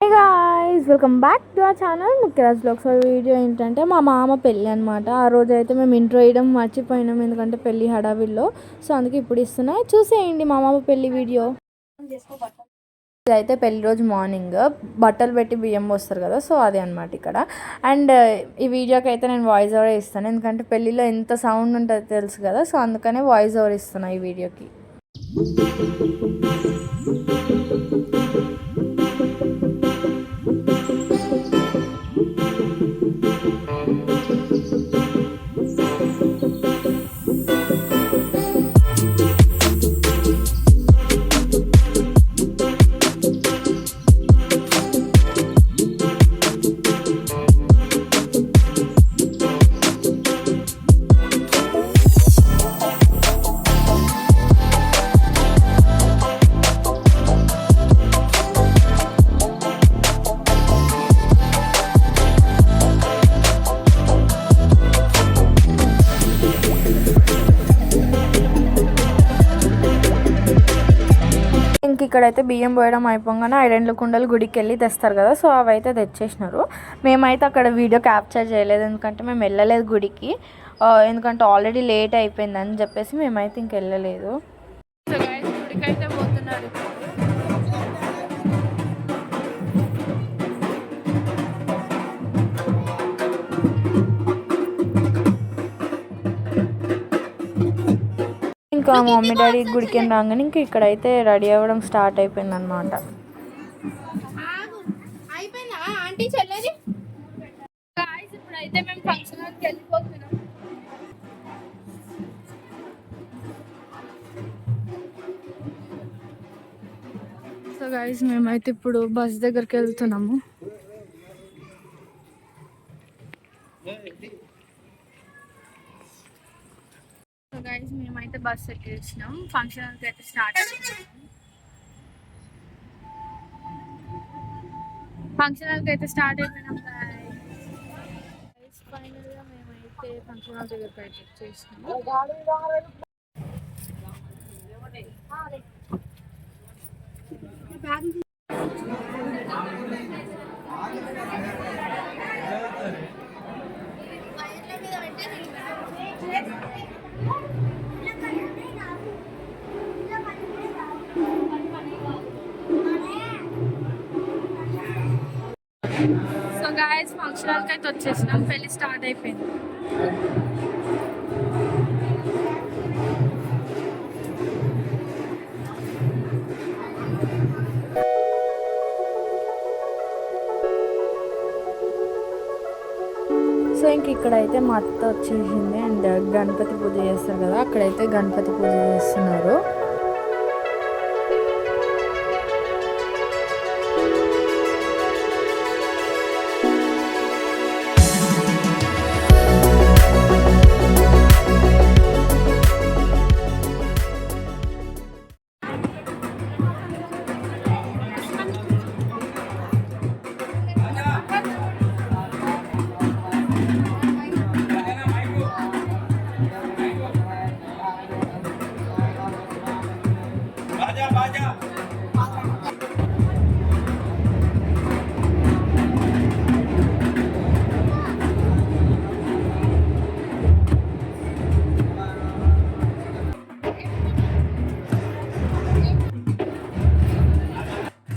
Hey guys, welcome back to our channel Mukhyaraj vlogs. Video ఏంటంటే మా మామ పెళ్ళి అనమాట. ఆ రోజు అయితే మేము ఇంట్రో వేయడం మర్చిపోయినాం, ఎందుకంటే పెళ్ళి హడావిల్లో. సో అందుకే ఇప్పుడు ఇస్తున్నా, చూసేయండి మా మామ పెళ్ళి వీడియో. ఇదైతే పెళ్లి రోజు మార్నింగ్ బట్టలు పెట్టి బియ్యం పోస్తారు కదా, సో అదే అనమాట ఇక్కడ. అండ్ ఈ వీడియోకి అయితే నేను వాయిస్ ఓవర్ ఇస్తాను, ఎందుకంటే పెళ్ళిలో ఎంత సౌండ్ ఉంటుందో తెలుసు కదా, సో అందుకనే వాయిస్ ఓవర్ ఇస్తున్నా ఈ వీడియోకి. ఇక్కడైతే బియ్యం పోయడం అయిపోగానే ఐరన్ల కుండలు గుడికి వెళ్ళి తెస్తారు కదా, సో అవి అయితే తెచ్చేసినారు. మేమైతే అక్కడ వీడియో క్యాప్చర్ చేయలేదు, ఎందుకంటే మేము వెళ్ళలేదు గుడికి, ఎందుకంటే ఆల్రెడీ లేట్ అయిపోయిందని చెప్పేసి మేమైతే ఇంకెళ్ళలేదు. గుడికి అయితే పోతున్నారు. ఇంకా మమ్మీ డాడీ గుడికి రాగానే ఇంకా ఇక్కడైతే రెడీ అవ్వడం స్టార్ట్ అయిపోయింది అనమాట. సో గైస్ మేమైతే ఇప్పుడు బస్ దగ్గరికి వెళ్తున్నాము. గైస్ మేమైతే బస్ ఎక్కేసినాం, ఫంక్షన్ అయితే స్టార్ట్ అయిపోయింది. ఫంక్షన్ అయితే స్టార్ట్ అయిపోయినాం గైస్. ఫైనల్గా మేమైతే ఫంక్షన్ హాల్ దగ్గరికి అయితే వచ్చేసినాం. సో గాయస్ ఫంక్షన్ హాల్కి అయితే వచ్చేసినాం, పెళ్ళి స్టార్ట్ అయిపోయింది. సో ఇంక ఇక్కడైతే మా అత్త వచ్చేసింది అండ్ గణపతి పూజ చేస్తారు కదా, అక్కడైతే గణపతి పూజ చేస్తున్నారు.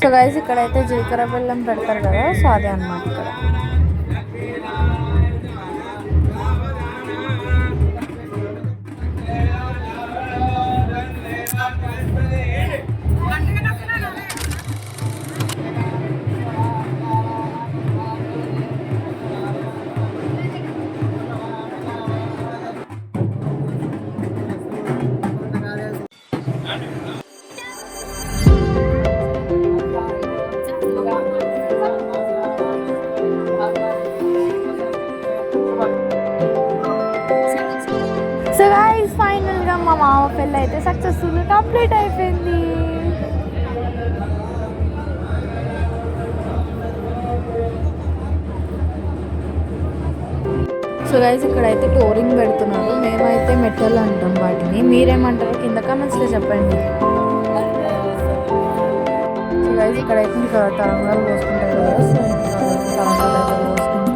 సో గైస్ ఇక్కడైతే జీలకర్ర బెల్లం పెడతారు కదా, సో అదే అన్నమాట ఇక్కడ. సో గైస్ ఫైనల్గా మా మామ పెళ్ళి అయితే సక్సెస్ఫుల్గా కంప్లీట్ అయిపోయింది. సో గైస్ ఇక్కడైతే టోరింగ్ పెడుతున్నారు, మేమైతే మెట్టలు అంటాం వాటిని, మీరేమంటారో కింద కామెంట్స్లో చెప్పండి. సో గైస్ ఇక్కడైతే ఇంకా తలంబ్రాలు పోసుకుంటారు కదా, సో ఇంకా తలంబ్రాలు అయితే పోసుకుంటున్నారు.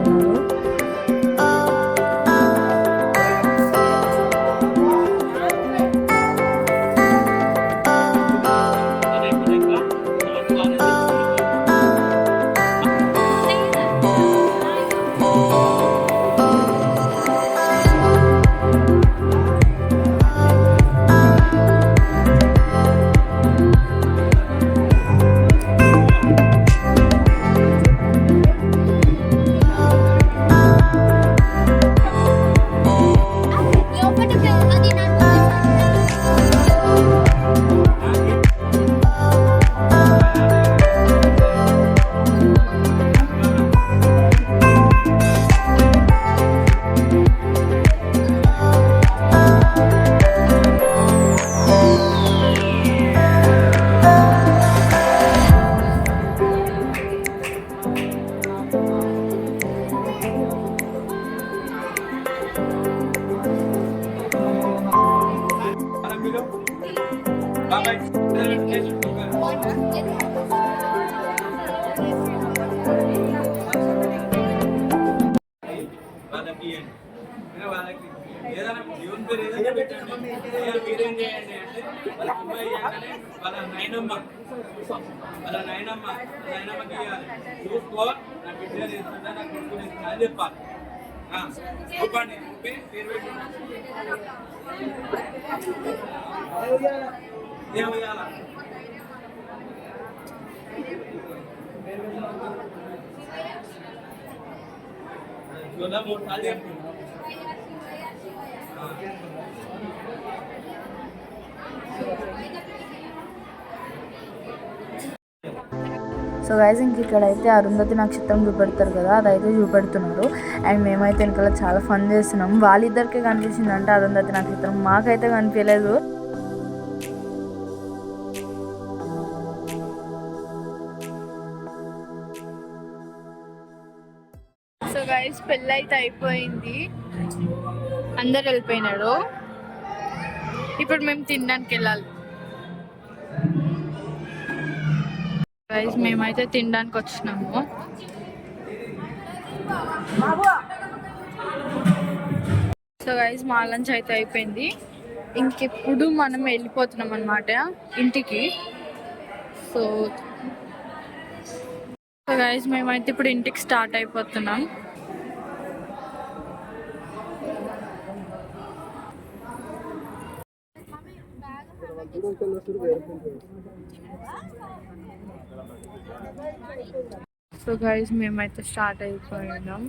వాళ్ళకి ఏదైనా జీవన్ పేరు ఏదైనా పెట్టండి. మీరేం చేయండి అంటే వాళ్ళ అమ్మాయి వాళ్ళ నాయనమ్మకి ఇవ్వాలి. చూసుకో నా బిడ్డ తీసుకుంటా, నా కొడుకు తీసుకుంటా అని చెప్పాలి. చూపండి పేరు పెట్టి ఏమయ్యాల మూడు సార్లు చెప్తుంది. సో గైస్ ఇంక ఇక్కడైతే అరుంధతి నక్షత్రం చూపెడతారు కదా, అదైతే చూపెడుతున్నారు. అండ్ మేమైతే వెనకాల చాలా ఫన్ చేస్తున్నాం. వాళ్ళిద్దరికే కనిపించిందంటే అరుంధతి నక్షత్రం, మాకైతే కనిపించలేదు. సో గైస్ పెళ్ళి అయితే అయిపోయింది, అందరు వెళ్ళిపోయినాడు. ఇప్పుడు మేము తినడానికి వెళ్ళాలి. గైస్ మేమైతే తినడానికి వచ్చినాము. సో గైస్ మా లంచ్ అయితే అయిపోయింది. ఇంకెప్పుడు మనం వెళ్ళిపోతున్నాం అన్నమాట ఇంటికి. సో గైస్ మేమైతే ఇప్పుడు ఇంటికి స్టార్ట్ అయిపోతున్నాం. సో గైస్ మేమైతే స్టార్ట్ అయిపోయినాం.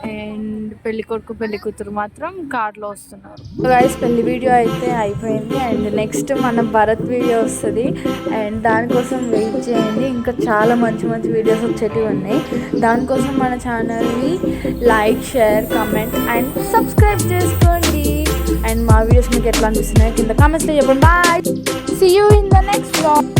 అండ్ పెళ్లి కొడుకు పెళ్లి కూతురు మాత్రం కార్లో వస్తున్నారు. సో గైస్ పెళ్లి వీడియో అయితే అయిపోయింది. అండ్ నెక్స్ట్ మన భరత్ వీడియో వస్తుంది. అండ్ దానికోసం వెయిట్ చేయండి, ఇంకా చాలా మంచి మంచి వీడియోస్ వచ్చేటివి ఉన్నాయి. దానికోసం మన ఛానల్ని like, share, comment and subscribe చేసుకోండి. అండ్ మా వీడియోస్ మీకు ఎట్లా అనిపిస్తున్నాయి కింద కామెంట్స్లో చెప్పండి. Bye, see you in the next vlog.